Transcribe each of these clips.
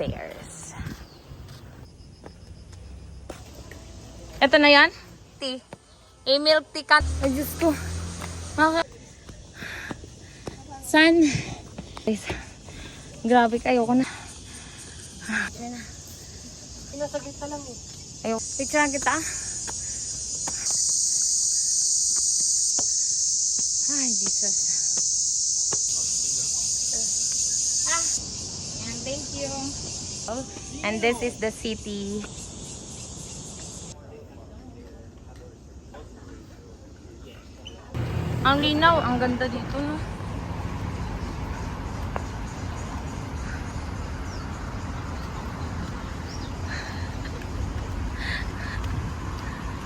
stairs. Ito na yan? Tea. Milk tea cut. Ay, Diyos ko. San? Grabe kayo ko na. Ayan na. Pinasagit pa lang eh. Ayaw. Picturean kita. Ay, Jesus. And thank you. And this is the city. Ang linaw, ang ganda dito, no?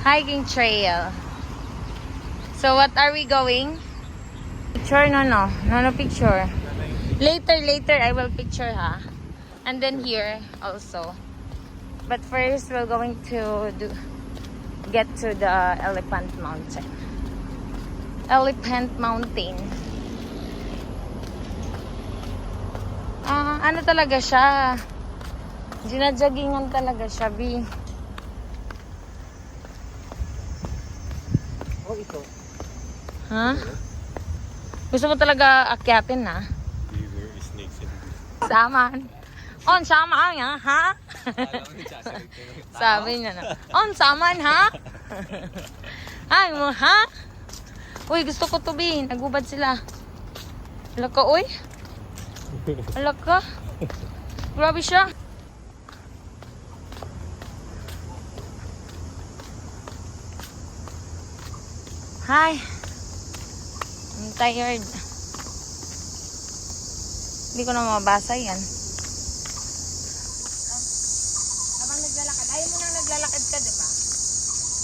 Hiking trail. So what are we going? Picture, no picture. Later I will picture, ha. And then here also. But first we're going to get to the Elephant Mountain. Elephant Mountain. Ano talaga siya? Ginajoggingan talaga siya, B. Oh, ito. Ha? Gusto mo talaga akyatin, na? There is snakes in this. Saman. On, saman, ha? Sabi niya na. On, saman, ha? Ay mo, ha? Uy, gusto ko to, B. Nagubad sila. Ala ka, uy. Ala ka. Grabe siya. Hi. I'm tired. Hindi ko na mabasa yan. Habang naglalakad. Ayaw mo nang naglalakad ka, diba?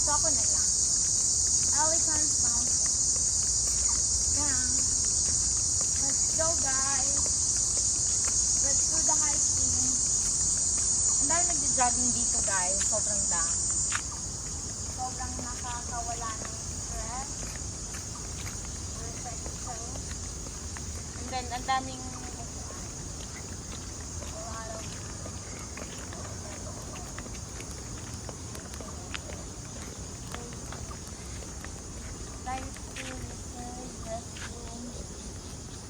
So ako na lang. Elephant Mountain. Yeah. Let's go, guys. Let's do the hiking. Ang dami nagja-jogging dito, guys. Sobrang dami. Sobrang nakakawala ng stress. Reflection. And then, ang daming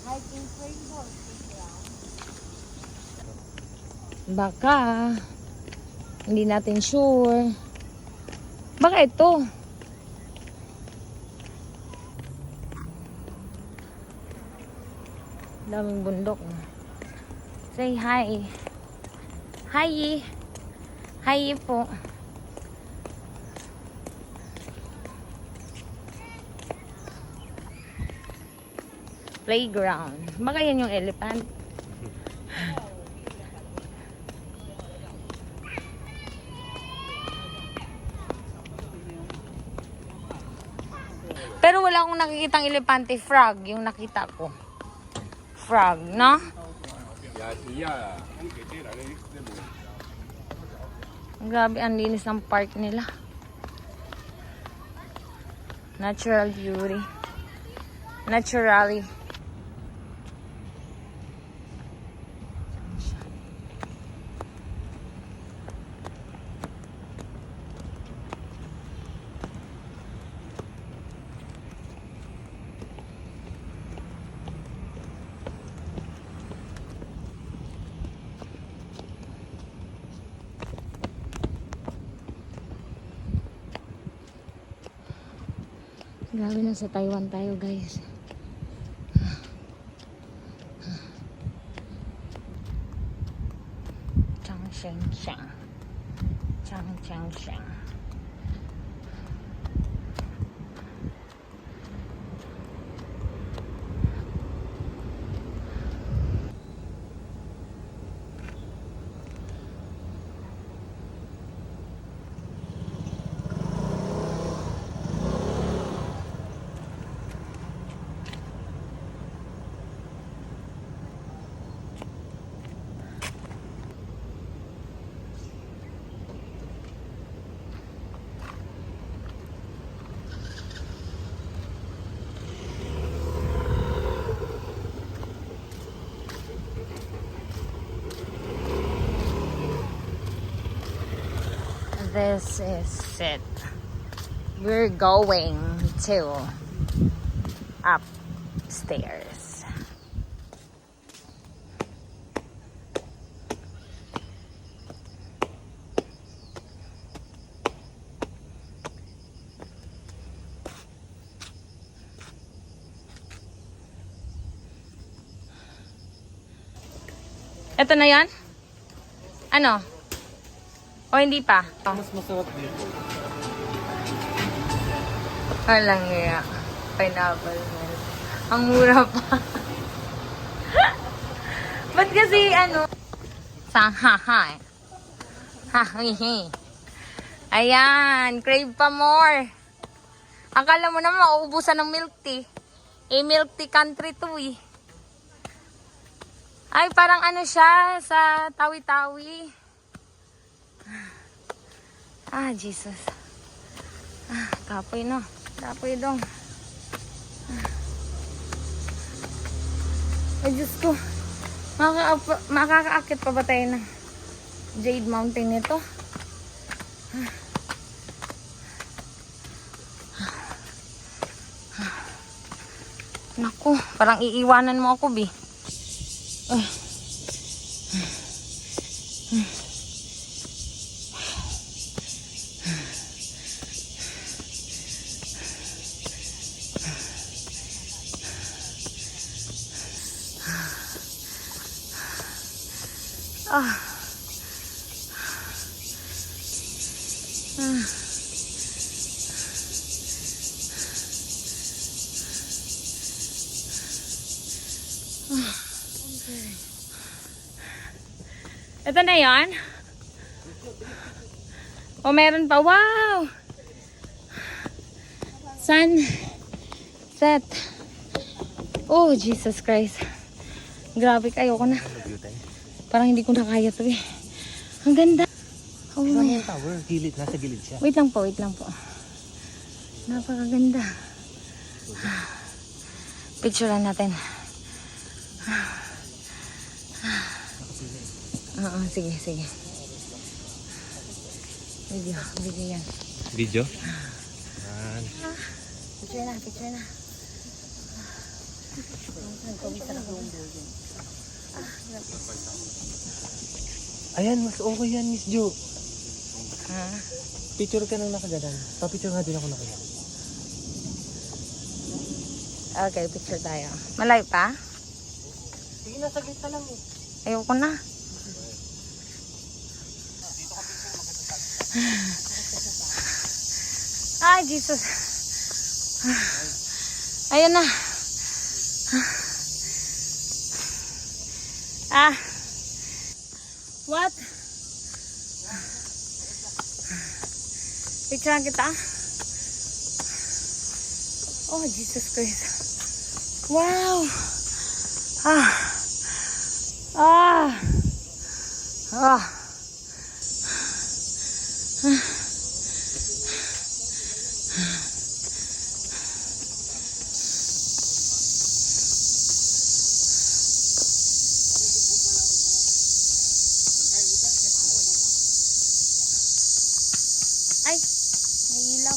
hiking trail. Baka hindi natin sure. Baka ito. Daming bundok. Say hi. Hi. Hi po. Playground. Baka yan yung elephant. Pero wala akong nakikitang elepante. Frog yung nakita ko. Frog, no? Grabe, ang linis ng park nila. Natural beauty. Naturally. Grabe, na sa Taiwan tayo, guys. Changsheng. Changsheng. This is it. We're going to upstairs. Ito na yan? Ano? O hindi pa? Mas masarap dito. Walang nga. Pineapple milk. Ang mura pa. Ba't kasi ano? Ha. Ha, hihi. Ayan. Crave pa more. Akala mo naman mauubusan ng milk tea. Eh, milk tea country to eh. Ay, parang ano siya sa Tawi-Tawi. Ah, Jesus. Ah, kapoy no. Kapoy dong. Ay, Diyos ko. Makakaakit pa ba tayo ng Jade Mountain nito? Naku, parang iiwanan mo ako, Bi. Ito na yan? O meron pa? Wow! Sunset. Oh, Jesus Christ. Grabe kayo ko na. Parang hindi ko na kaya to eh. Ang ganda. Oh Ano my. yung tower? Gilid. Nasa gilid siya. Wait lang po, wait lang po. Napakaganda. Picturean natin. Oo, sige. Video yan. Video? Picture na. Ayan, mas okay yan, Miss Jo. Ha? Picture ka nang nakaganan. Pa-picture nga din ako nakaganan. Okay, picture tayo. Malayo pa? Sige, nasa gitna lang eh. Ayoko na. Ay, Jesus. Ayun na. What? Picturean kita. Oh, Jesus Christ. Wow. Ay, may ilaw.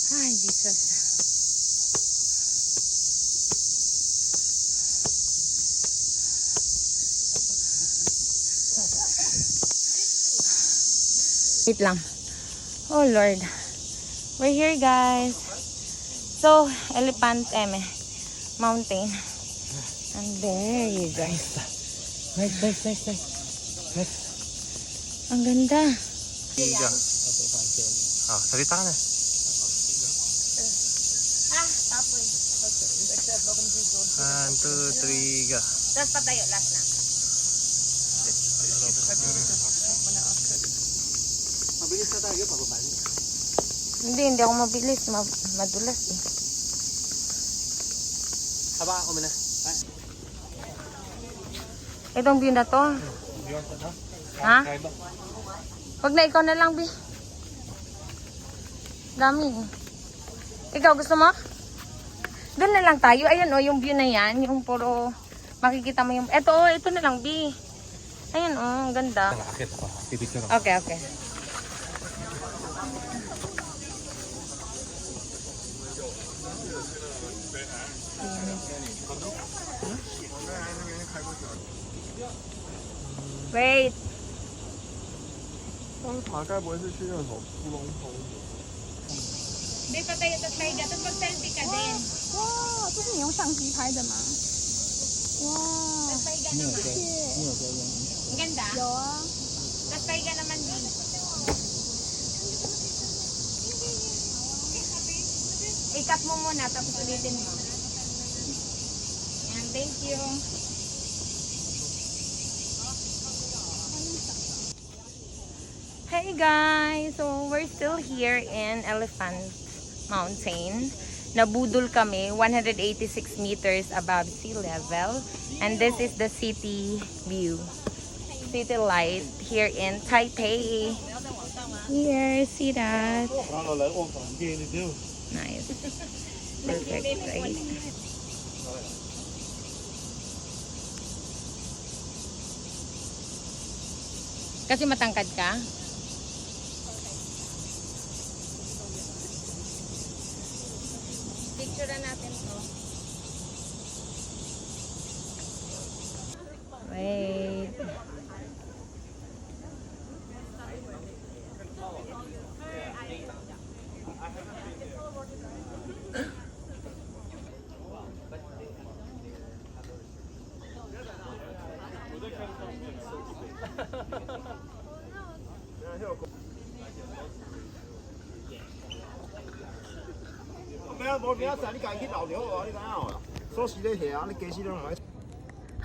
Ay, Jesus. Wait lang. Oh, Lord. We're here, guys. So, Elephant Mountain. And there you go. Nice. Ang ganda. Tiga. Ah, salita ka na. Tapoy. 1, 2, 3, go. Tapos patayo, last na. Mabilis na tayo, pababa. Hindi ako mabilis. Madulas eh. Haba ako muna. Itong view na to. Ha? Wag na, ikaw na lang, Bi. Dami. Ikaw, gusto mo? Doon na lang tayo. Ayan, oh, yung view na yan. Yung puro, makikita mo yung, eto, oh, ito na lang, Bi. Ayan, oh, ang ganda. Nakakit ako. Pipicture ako. Okay, okay. Wait. 刚爬该不会是去那种芙蓉峰？ Hindi pa tayo sa tayo. Tapos mag-selfie ka din. 哇，这是你用相机拍的吗？哇， Tapos tayo ka naman. 你有在用？ Ang ganda. 有啊。 Tapos tayo ka naman din. I-cut mo muna, tapos ulitin mo. Yan, thank you. Hey guys! So, we're still here in Elephant Mountain. Nabudol kami 186 meters above sea level. And this is the city view. City light here in Taipei. Here, see that? Nice. Perfect, right? Kasi matangkad ka? Picture natin to. Wait.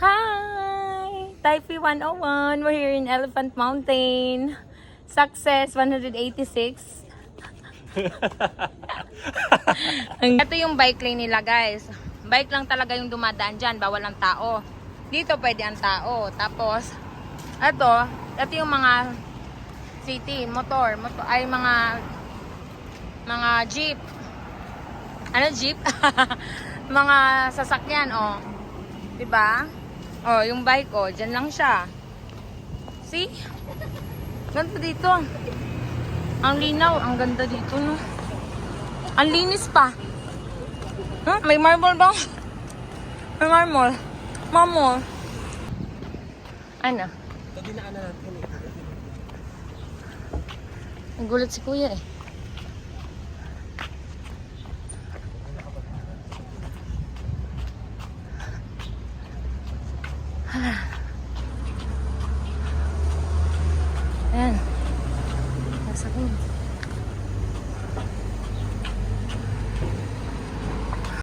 Hi! Taipei 101. We're here in Elephant Mountain. Success 186. Ito yung bike lane nila, guys. Bike lang talaga yung dumadaan dyan. Bawal ang tao. Dito pwede ang tao. Tapos, ito yung mga city, motor ay mga jeep. Ano jeep? Mga sasakyan, oh. 'Di ba? Oh, yung bike, oh, diyan lang siya. See? Ganda dito. Ang linaw, ang ganda dito, no. Ang linis pa. Huh? May marble ba? May marble. Marble. Ano? Nagulat si kuya eh. Ayan. Nasa akin.